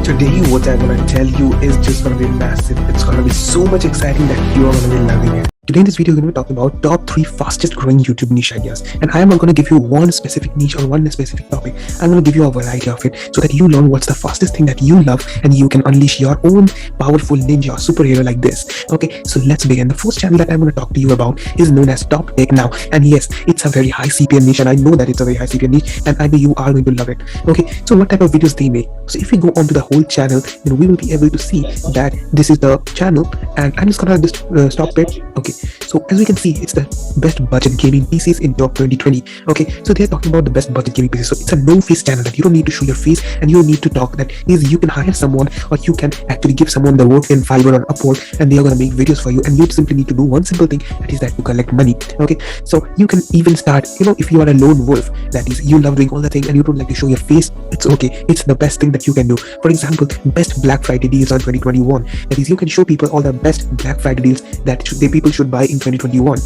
Today, what I'm gonna tell you is just gonna be massive. It's gonna be so much exciting that you are gonna be loving it. Today in this video, we're going to be talking about top 3 fastest growing YouTube niche ideas. And I am not going to give you one specific niche or one specific topic. I'm going to give you a variety of it so that you learn what's the fastest thing that you love and you can unleash your own powerful ninja superhero like this. Okay, so let's begin. The first channel that I'm going to talk to you about is known as Top Tech Now. And yes, it's a very high CPM niche, and I know that it's a very high CPM niche, and I know you are going to love it. Okay, so what type of videos they make? So if we go onto the whole channel, then we will be able to see that this is the channel, and I'm just going to just stop it. Okay, so as we can see, it's the best budget gaming PCs in your 2020. Okay, so they're talking about the best budget gaming PCs. So it's a no-face channel that you don't need to show your face and you don't need to talk. That is, you can hire someone, or you can actually give someone the work in Fiverr or Upwork, and they are going to make videos for you, and you simply need to do one simple thing, that is that you collect money. Okay, so you can even start, if you are a lone wolf, that is, you love doing all the things and you don't like to show your face, it's okay. It's the best thing that you can do. For example, best Black Friday deals on 2021. That is, you can show people all the best Black Friday deals that people should buy in 2021.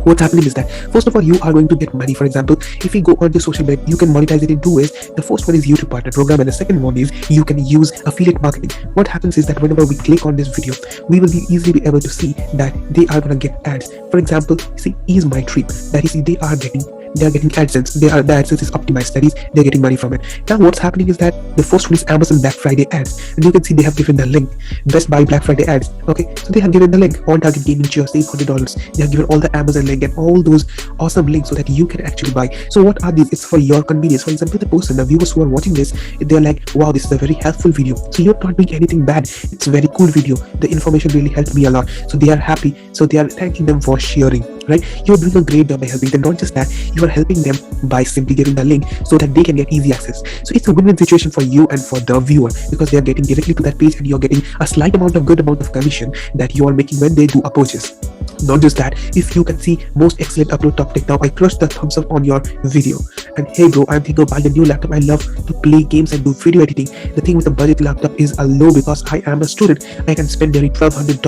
What's happening is that, first of all, you are going to get money. For example, if you go on the social media, you can monetize it in 2 ways. The first one is YouTube Partner Program, and the second one is you can use affiliate marketing. What happens is that whenever we click on this video, we will be easily be able to see that they are going to get ads. For example, see, Ease My Trip, that is, they are getting AdSense. The AdSense is optimized, that is, they're getting money from it. Now what's happening is that the first one is Amazon Black Friday ads, and you can see they have given the link, Best Buy Black Friday ads. Okay, so they have given the link, on target gaming chair, save $100. They have given all the Amazon link and all those awesome links so that you can actually buy. So what are these? It's for your convenience. For example, the viewers who are watching this, they're like, wow, this is a very helpful video. So you're not doing anything bad. It's a very cool video. The information really helped me a lot. So they are happy. So they are thanking them for sharing. Right? You're doing a great job by helping them. Not just that, you are helping them by simply giving the link so that they can get easy access. So it's a win-win situation for you and for the viewer, because they are getting directly to that page and you're getting a slight amount of good amount of commission that you are making when they do a purchase. Not just that, if you can see most excellent upload Top Tech Now, I crushed the thumbs up on your video. And hey bro, I'm thinking of buying a new laptop. I love to play games and do video editing. The thing with the budget laptop is a low, because I am a student. I can spend nearly $1,200,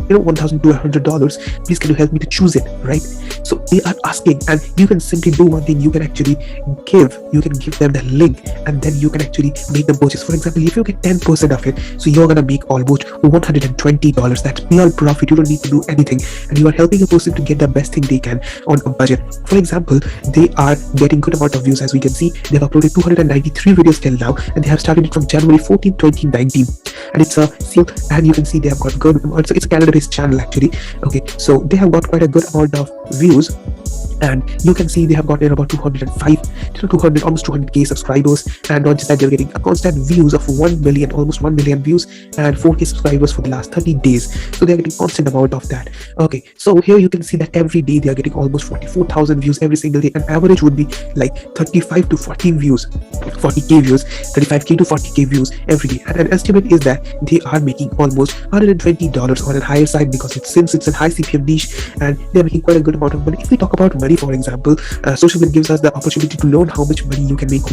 $1,200. Please, can you help me to choose it, right? So they are asking, and you can simply do one thing. You can actually give them the link, and then you can actually make them purchase. For example, if you get 10% of it, so you're gonna make almost $120. That's pure profit. You don't need to do anything, and you are helping a person to get the best thing they can on a budget. For example, they are getting good amount of views. As we can see, they've uploaded 293 videos till now, and they have started it from January 14, 2019, and it's a seal. And you can see they have got good. Also, it's a Canada-based channel actually. Okay, so they have got quite a good amount of views, and you can see they have gotten about 205 almost 200k subscribers. And not just that, they're getting a constant views of 1 million, almost 1 million views, and 4k subscribers for the last 30 days. So they're getting constant amount of that. Okay, so here you can see that every day they are getting almost 44,000 views every single day. An average would be like 35 to 40 views, 40k views, 35k to 40k views every day. And an estimate is that they are making almost $120 on a higher side, because since it's a high CPM niche, and they're making quite a good amount of money. If we talk about money, for example, social media gives us the opportunity to learn how much money you can make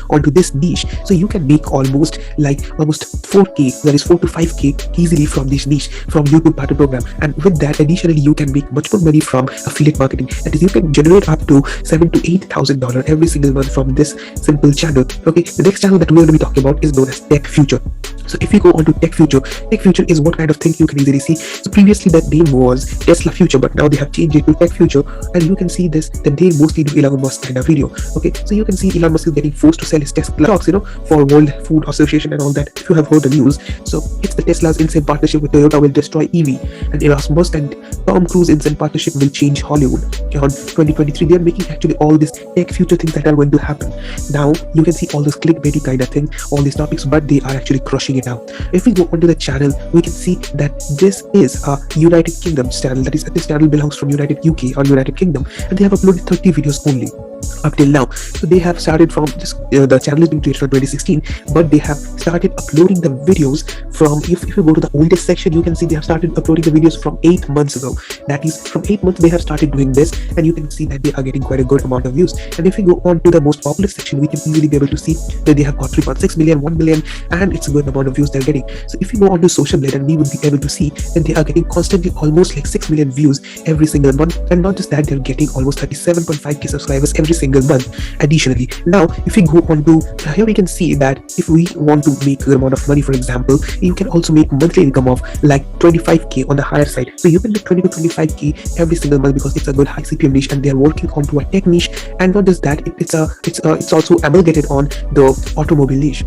onto this niche. So you can make almost 4k, that is 4 to 5k easily from this niche, from YouTube Partner Program. And with that, additionally, you can make much more money from affiliate marketing. That is, you can generate up to $7,000 to $8,000 every single month from this simple channel. Okay, the next channel that we're going to be talking about is known as Tech Future. So if you go on to Tech Future is what kind of thing you can easily see. So previously that name was Tesla Future, but now they have changed it to Tech Future, and you can see this, that they mostly do Elon Musk kind of video. Okay, so you can see Elon Musk is getting forced to sell his Tesla stocks, for World Food Association and all that, if you have heard the news. So it's the Tesla's insane partnership with Toyota will destroy EV, and Elon Musk and Tom Cruise insane partnership will change Hollywood. On 2023, they are making actually all these Tech Future things that are going to happen. Now you can see all those clickbaity kind of thing, all these topics, but they are actually crushing it out. If we go onto the channel, we can see that this is a United Kingdom channel. That is, this channel belongs from United UK or United Kingdom, and they have uploaded 30 videos only up till now. So they have started from this, the channel is being created from 2016, but they have started uploading the videos from, if you go to the oldest section, you can see they have started uploading the videos from 8 months ago. That is, from 8 months they have started doing this, and you can see that they are getting quite a good amount of views. And if we go on to the most popular section, we can easily be able to see that they have got 3.6 million, 1 million, and it's a good amount of views they're getting. So if you go on to social blade, and we would be able to see that they are getting constantly almost 6 million views every single month. And not just that, they're getting almost 37.5k subscribers every single single month. Additionally, now if we go on to here, we can see that if we want to make a good amount of money, for example, you can also make monthly income of like 25k on the higher side. So you can make 20 to 25k every single month because it's a good high CPM niche and they are working onto a tech niche. And not just that, it's also amalgamated on the automobile niche.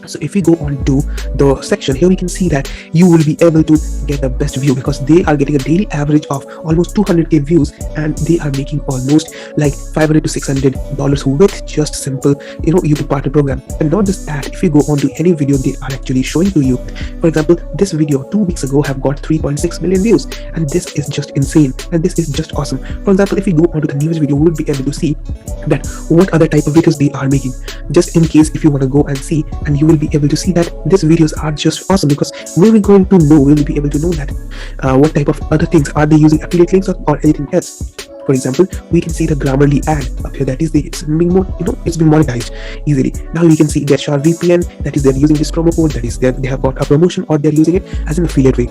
So if we go on to the section here, we can see that you will be able to get the best view because they are getting a daily average of almost 200k views and they are making almost like $500 to $600 with just simple YouTube partner program. And not just that, if you go on to any video they are actually showing to you, for example, this video 2 weeks ago have got 3.6 million views, and this is just insane and this is just awesome. For example, if we go on to the newest video, we will be able to see that what other type of videos they are making, just in case if you want to go and see, and you will be able to see that these videos are just awesome because we'll be able to know that what type of other things are they using, affiliate links or anything else. For example, we can see the Grammarly ad up here, that is it's being it's been monetized easily. Now we can see their Sharp VPN, that is they're using this promo code, that is they have got a promotion or they're using it as an affiliate way.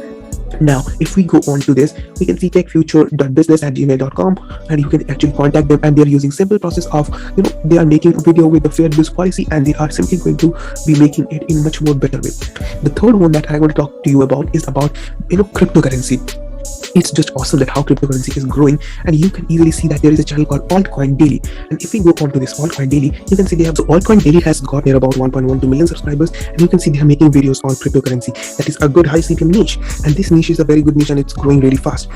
Now if we go on to this, we can see techfuture.business@gmail.com and you can actually contact them, and they're using simple process of they are making a video with the fair use policy and they are simply going to be making it in much more better way. The third one that I want to talk to you about is about cryptocurrency. It's just awesome that how cryptocurrency is growing, and you can easily see that there is a channel called Altcoin Daily. And if we go on to this Altcoin Daily, you can see they have, so Altcoin Daily has got near about 1.12 million subscribers, and you can see they are making videos on cryptocurrency. That is a good high CPM niche, and this niche is a very good niche and it's growing really fast.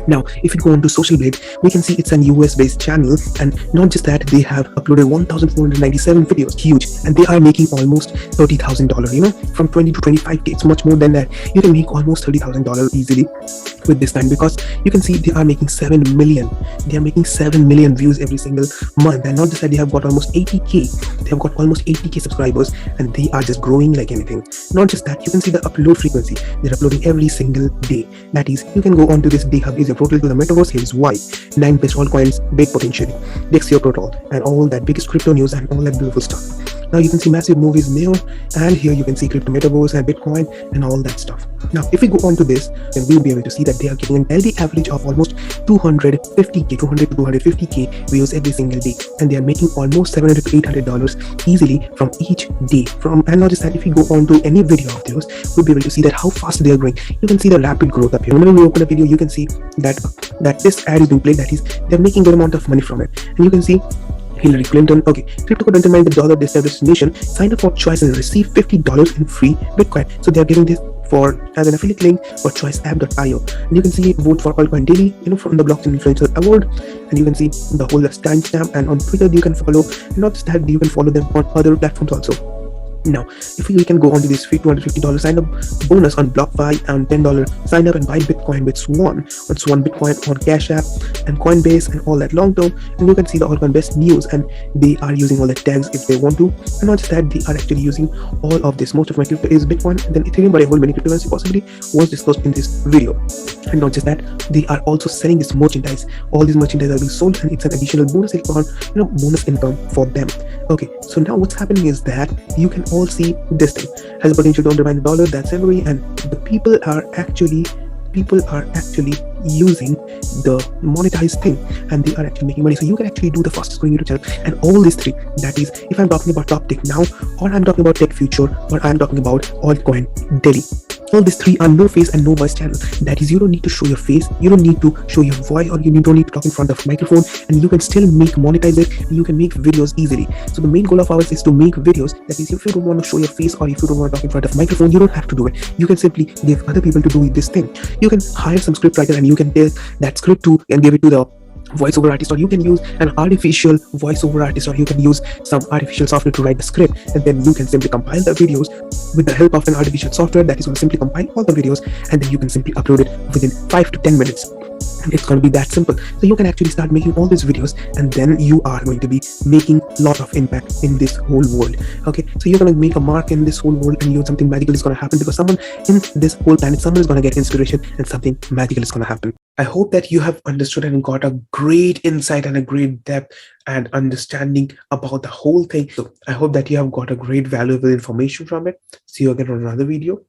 Now if we go on to Social Blade, we can see it's an US based channel, and not just that, they have uploaded 1497 videos, huge, and they are making almost $30,000, from 20 to 25k. It's much more than that. You can make almost $30,000 easily with this time, because you can see they are making 7 million views every single month. And not just that, they have got almost 80k subscribers, and they are just growing like anything. Not just that, you can see the upload frequency. They're uploading every single day. That is, you can go on to this day hub, is your portal to the metaverse. Here is why 9 best altcoins, big potentially, Dexio protocol, and all that biggest crypto news and all that beautiful stuff. Now you can see massive movies there, and here you can see crypto metaverse and Bitcoin and all that stuff. Now if we go on to this, then we'll be able to see that they are getting an daily average of almost 200 to 250k views every single day, and they are making almost $700 to $800 easily from each day. And not just that, if you go on to any video of theirs, we'll be able to see that how fast they are growing. You can see the rapid growth up here. Whenever we open a video, you can see that this ad is being played, that is they're making a good amount of money from it. And you can see Hillary Clinton, okay, crypto could determine the dollar destination. Sign up for Choice and receive $50 in free Bitcoin. So they are giving this as an affiliate link for choiceapp.io. And you can see vote for Altcoin Daily, from the Blockchain Influencer Award, and you can see the whole timestamp. And on Twitter you can follow, and not just that, you can follow them on other platforms also. Now if we can go on to this free $250 sign up bonus on BlockFi, and $10 sign up and buy Bitcoin with Swan Bitcoin on Cash App and Coinbase and all that long term. And you can see the Altcoin best news, and they are using all the tags if they want to. And not just that, they are actually using all of this. Most of my crypto is Bitcoin, and then Ethereum, but a whole many cryptocurrency possibly was discussed in this video. And not just that, they are also selling this merchandise. All these merchandise are being sold, and it's an additional bonus income for them. Okay, so now what's happening is that you can all see this thing has a potential to undermine the dollar. That's every, and the people are actually using the monetized thing, and they are actually making money. So you can actually do the fastest growing YouTube channel. And all these three, that is, if I'm talking about Top Tech Now, or I'm talking about Tech Future, or I'm talking about Altcoin Daily, all these three are no face and no voice channel. That is, you don't need to show your face, you don't need to show your voice, or you don't need to talk in front of microphone, and you can still monetize it, and you can make videos easily. So the main goal of ours is to make videos. That is, if you don't want to show your face, or if you don't want to talk in front of microphone, you don't have to do it. You can simply give other people to do this thing. You can hire some script writer, and you can tell that script to and give it to the voiceover artist, or you can use an artificial voiceover artist, or you can use some artificial software to write the script, and then you can simply compile the videos with the help of an artificial software that is going to simply compile all the videos, and then you can simply upload it within 5 to 10 minutes. And it's going to be that simple. So you can actually start making all these videos, and then you are going to be making a lot of impact in this whole world. Okay, so you're going to make a mark in this whole world, and something magical is going to happen, because someone in this whole planet, someone is going to get inspiration, and something magical is going to happen. I hope that you have understood and got a great insight and a great depth and understanding about the whole thing. So I hope that you have got a great valuable information from it. See you again on another video.